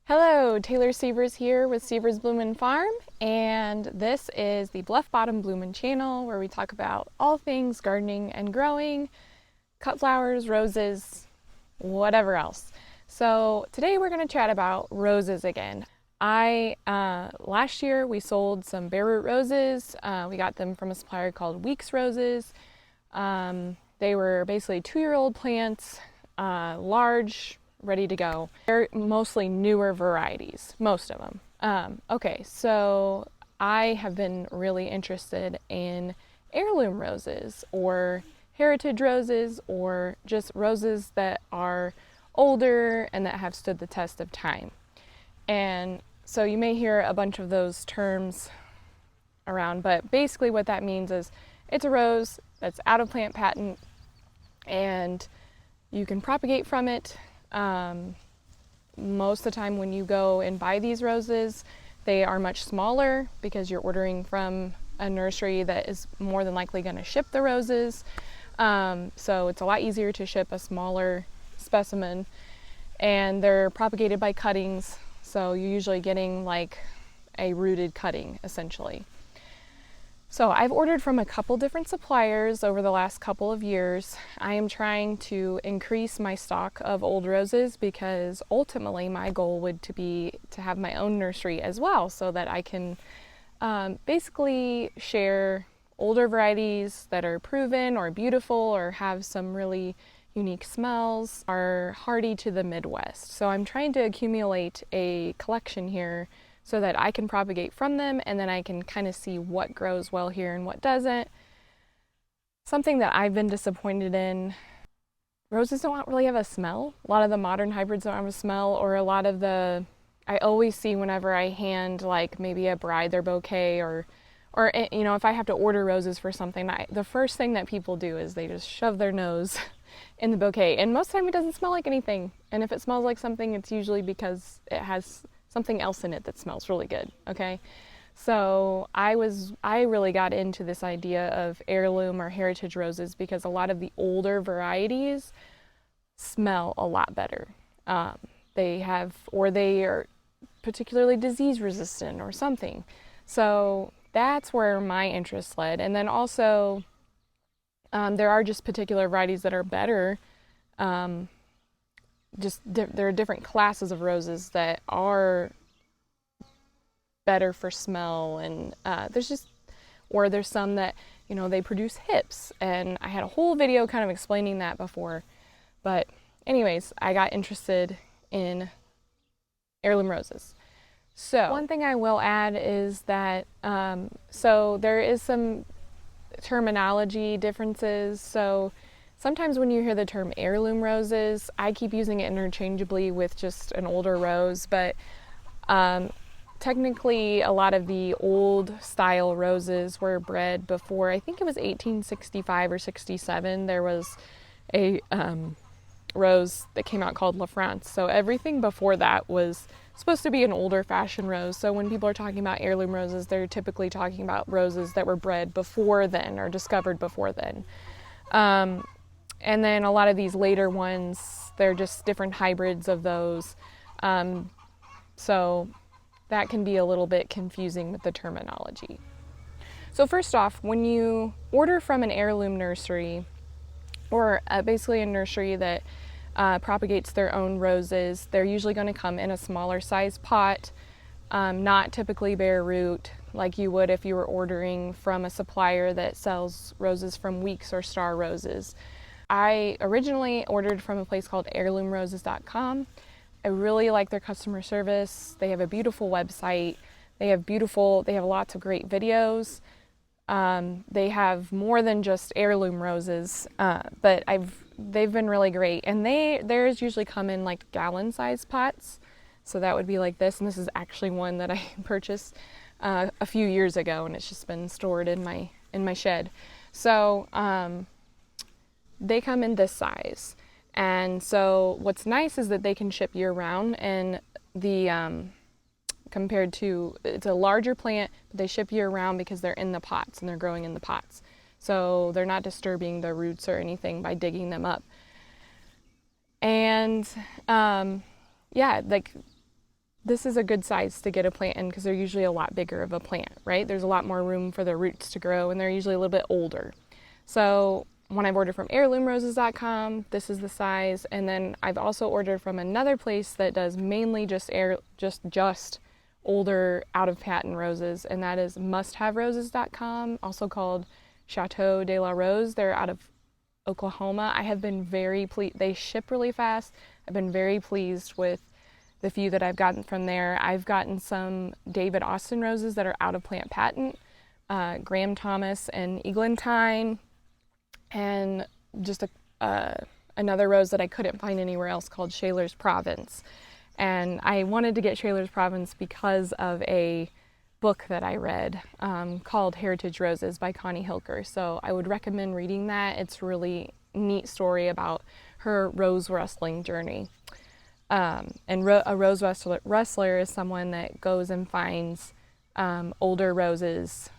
Hello, Taylor Sievers here with Sievers Blumen Farm, and this is the Bluff Bottom Blumen channel where we talk about all things gardening and growing, cut flowers, roses, whatever else. So today we're going to chat about roses again. Last year we sold some bare root roses. We got them from a supplier called Weeks Roses. They were basically 2-year-old plants, large, ready to go. They're mostly newer varieties, most of them. Okay, so I have been really interested in heirloom roses or heritage roses or just roses that are older and that have stood the test of time. And so you may hear a bunch of those terms around, but basically what that means is it's a rose that's out of plant patent and you can propagate from it. Most of the time when you go and buy these roses, they are much smaller because you're ordering from a nursery that is more than likely going to ship the roses. So it's a lot easier to ship a smaller specimen, and they're propagated by cuttings. So you're usually getting like a rooted cutting essentially. So I've ordered from a couple different suppliers over the last couple of years. I am trying to increase my stock of old roses because ultimately my goal would be to have my own nursery as well, so that I can basically share older varieties that are proven or beautiful or have some really unique smells, are hardy to the Midwest. So I'm trying to accumulate a collection here so that I can propagate from them, and then I can kind of see what grows well here and what doesn't. Something that I've been disappointed in, roses don't really have a smell. A lot of the modern hybrids don't have a smell, or a lot of the, I always see whenever I hand like maybe a bride their bouquet or you know, if I have to order roses for something, the first thing that people do is they just shove their nose in the bouquet, and most of the time it doesn't smell like anything. And if it smells like something, it's usually because it has something else in it that smells really good, okay? So I really got into this idea of heirloom or heritage roses because a lot of the older varieties smell a lot better. They are particularly disease resistant or something. So that's where my interest led. And then also there are just particular varieties that are better. There are different classes of roses that are better for smell, and there's some that, you know, they produce hips, and I had a whole video kind of explaining that before. But anyways, I got interested in heirloom roses. So one thing I will add is that so there is some terminology differences. So sometimes when you hear the term heirloom roses, I keep using it interchangeably with just an older rose, but technically a lot of the old style roses were bred before, I think it was 1865 or 67. There was a rose that came out called La France. So everything before that was supposed to be an older fashioned rose. So when people are talking about heirloom roses, they're typically talking about roses that were bred before then or discovered before then. And then a lot of these later ones, they're just different hybrids of those. So that can be a little bit confusing with the terminology. So first off, when you order from an heirloom nursery, or basically a nursery that propagates their own roses, they're usually going to come in a smaller size pot, not typically bare root like you would if you were ordering from a supplier that sells roses from Weeks or Star Roses. I originally ordered from a place called heirloomroses.com. I really like their customer service. They have a beautiful website. They have lots of great videos. They have more than just heirloom roses, but they've been really great. And theirs usually come in like gallon-sized pots. So that would be like this, and this is actually one that I purchased a few years ago, and it's just been stored in my shed. So they come in this size. And so what's nice is that they can ship year round, and compared to, it's a larger plant, but they ship year round because they're in the pots and they're growing in the pots. So they're not disturbing the roots or anything by digging them up. And yeah, like this is a good size to get a plant in because they're usually a lot bigger of a plant, right? There's a lot more room for the roots to grow, and they're usually a little bit older. So when I've ordered from heirloomroses.com, this is the size. And then I've also ordered from another place that does mainly just older out of patent roses, and that is musthaveroses.com, also called Chateau de la Rose. They're out of Oklahoma. I have been very pleased. They ship really fast. I've been very pleased with the few that I've gotten from there. I've gotten some David Austin roses that are out of plant patent, Graham Thomas and Eglantine, and just another rose that I couldn't find anywhere else called Shaler's Province. And I wanted to get Shaler's Province because of a book that I read called Heritage Roses by Connie Hilker. So I would recommend reading that. It's a really neat story about her rose rustling journey. And a rose rustler is someone that goes and finds older roses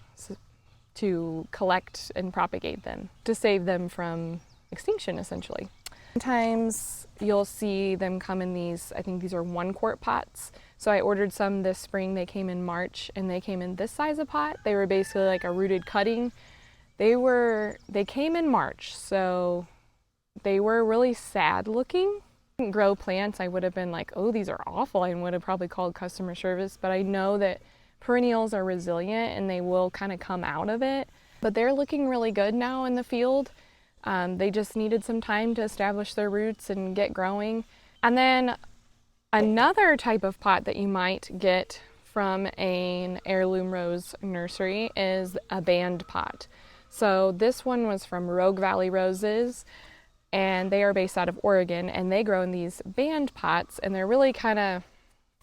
to collect and propagate them, to save them from extinction, essentially. Sometimes you'll see them come in these, I think these are 1 quart pots. So I ordered some this spring. They came in March, and they came in this size of pot. They were basically like a rooted cutting. They came in March, so they were really sad looking. Didn't grow plants, I would have been like, oh, these are awful, and would have probably called customer service, but I know that perennials are resilient and they will kind of come out of it. But they're looking really good now in the field. They just needed some time to establish their roots and get growing. And then another type of pot that you might get from an heirloom rose nursery is a band pot. So this one was from Rogue Valley Roses, and they are based out of Oregon, and they grow in these band pots, and they're really kind of,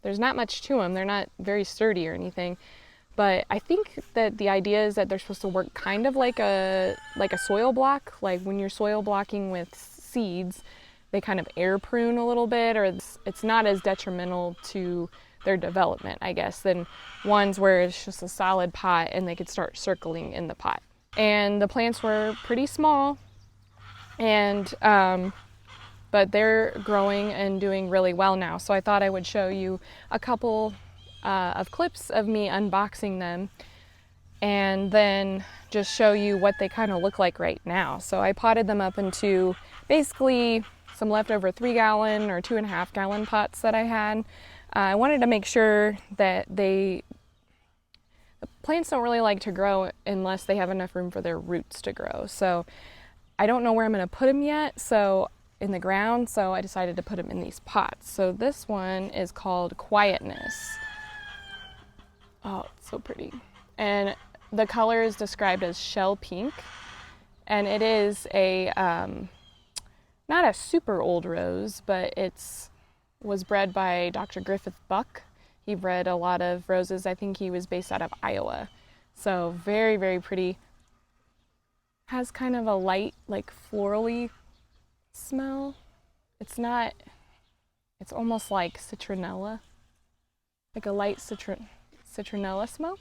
there's not much to them. They're not very sturdy or anything, but I think that the idea is that they're supposed to work kind of like a soil block. Like when you're soil blocking with seeds, they kind of air prune a little bit, or it's not as detrimental to their development, I guess, than ones where it's just a solid pot and they could start circling in the pot. And the plants were pretty small, and but they're growing and doing really well now. So I thought I would show you a couple of clips of me unboxing them, and then just show you what they kind of look like right now. So I potted them up into basically some leftover 3-gallon or 2.5-gallon pots that I had. I wanted to make sure that the plants don't really like to grow unless they have enough room for their roots to grow. So I don't know where I'm going to put them yet, so in the ground, so I decided to put them in these pots. So this one is called Quietness. Oh, it's so pretty. And the color is described as shell pink, and it is a not a super old rose, but was bred by Dr. Griffith Buck. He bred a lot of roses. I think he was based out of Iowa. So very, very pretty. Has kind of a light, like florally smell. It's almost like citronella, like a light citronella smell.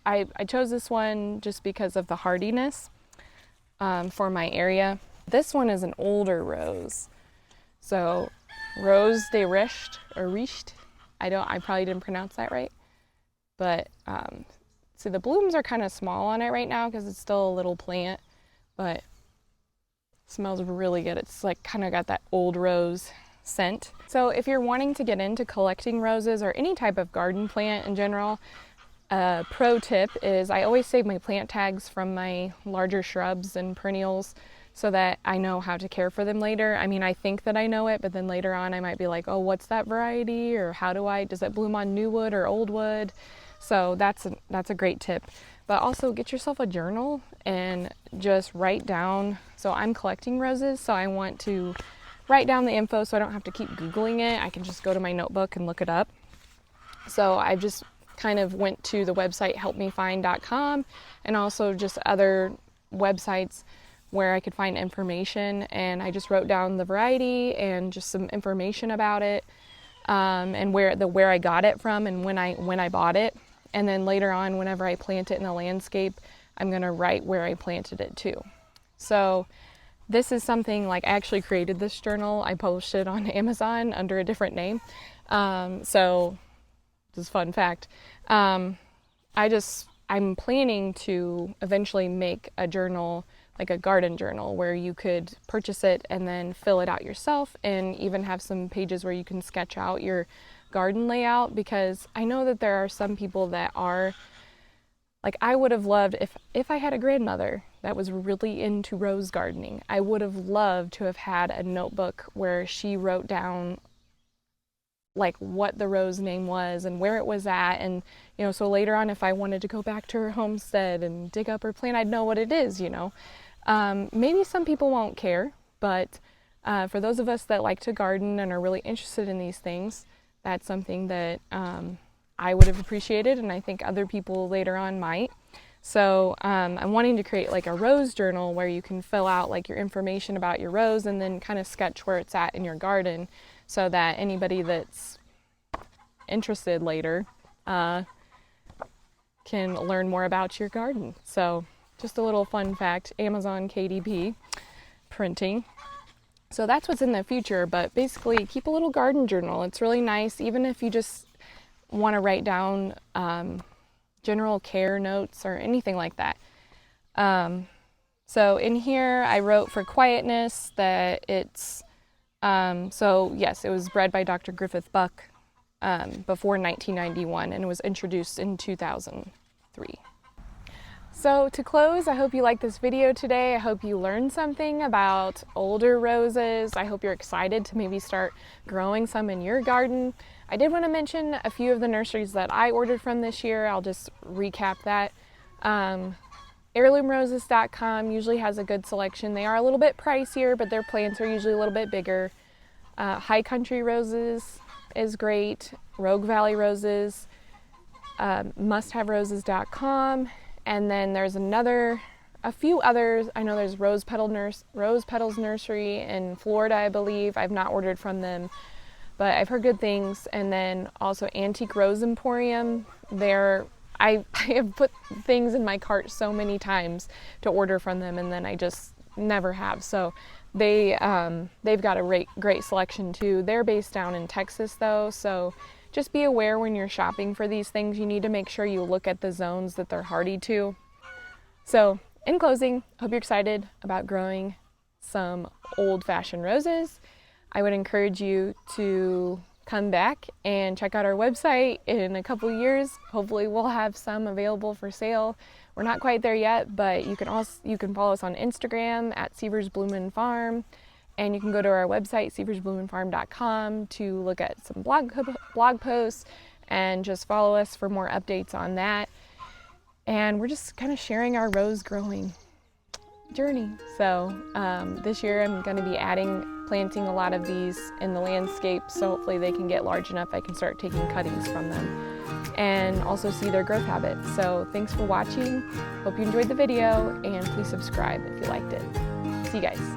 I chose this one just because of the hardiness for my area. This one is an older rose. So Rose de Rescht, or Rescht. I probably didn't pronounce that right. But see, the blooms are kind of small on it right now because it's still a little plant, but it smells really good. It's like kind of got that old rose scent. So if you're wanting to get into collecting roses or any type of garden plant in general, a pro tip is I always save my plant tags from my larger shrubs and perennials so that I know how to care for them later. I mean, I think that I know it, but then later on I might be like, oh, what's that variety? Or does that bloom on new wood or old wood? So that's a great tip. But also get yourself a journal and just write down. So I'm collecting roses, so I want to write down the info so I don't have to keep Googling it. I can just go to my notebook and look it up. So I just kind of went to the website helpmefind.com and also just other websites where I could find information, and I just wrote down the variety and just some information about it, and where I got it from and when I bought it. And then later on, whenever I plant it in the landscape, I'm going to write where I planted it too. So this is something, like, I actually created this journal. I published it on Amazon under a different name. So just fun fact. I'm planning to eventually make a journal, like a garden journal, where you could purchase it and then fill it out yourself, and even have some pages where you can sketch out your garden layout, because I know that there are some people that are, like, I would have loved, if I had a grandmother that was really into rose gardening, I would have loved to have had a notebook where she wrote down, like, what the rose name was and where it was at, and so later on, if I wanted to go back to her homestead and dig up her plant, I'd know what it is. Maybe some people won't care, but for those of us that like to garden and are really interested in these things, that's something that I would have appreciated, and I think other people later on might. So I'm wanting to create like a rose journal where you can fill out like your information about your rose and then kind of sketch where it's at in your garden, so that anybody that's interested later can learn more about your garden. So just a little fun fact, Amazon KDP printing. So that's what's in the future, but basically keep a little garden journal. It's really nice, even if you just want to write down general care notes or anything like that. So in here I wrote for Quietness that it's, so yes, it was bred by Dr. Griffith Buck before 1991, and it was introduced in 2003. So to close, I hope you liked this video today. I hope you learned something about older roses. I hope you're excited to maybe start growing some in your garden. I did want to mention a few of the nurseries that I ordered from this year. I'll just recap that. HeirloomRoses.com usually has a good selection. They are a little bit pricier, but their plants are usually a little bit bigger. High Country Roses is great. Rogue Valley Roses, MustHaveRoses.com. And then there's a few others. I know there's Rose Petals Nursery in Florida, I believe. I've not ordered from them, but I've heard good things. And then also Antique Rose Emporium. I have put things in my cart so many times to order from them, and then I just never have. So they've got a great selection too. They're based down in Texas though, so just be aware when you're shopping for these things, you need to make sure you look at the zones that they're hardy to. So in closing, I hope you're excited about growing some old-fashioned roses. I would encourage you to come back and check out our website in a couple years. Hopefully we'll have some available for sale. We're not quite there yet, but you can follow us on Instagram at Sievers Blumen Farm. And you can go to our website, SieversBlumenFarm.com, to look at some blog posts and just follow us for more updates on that. And we're just kind of sharing our rose growing journey. So this year I'm going to be planting a lot of these in the landscape, so hopefully they can get large enough I can start taking cuttings from them and also see their growth habits. So thanks for watching. Hope you enjoyed the video, and please subscribe if you liked it. See you guys.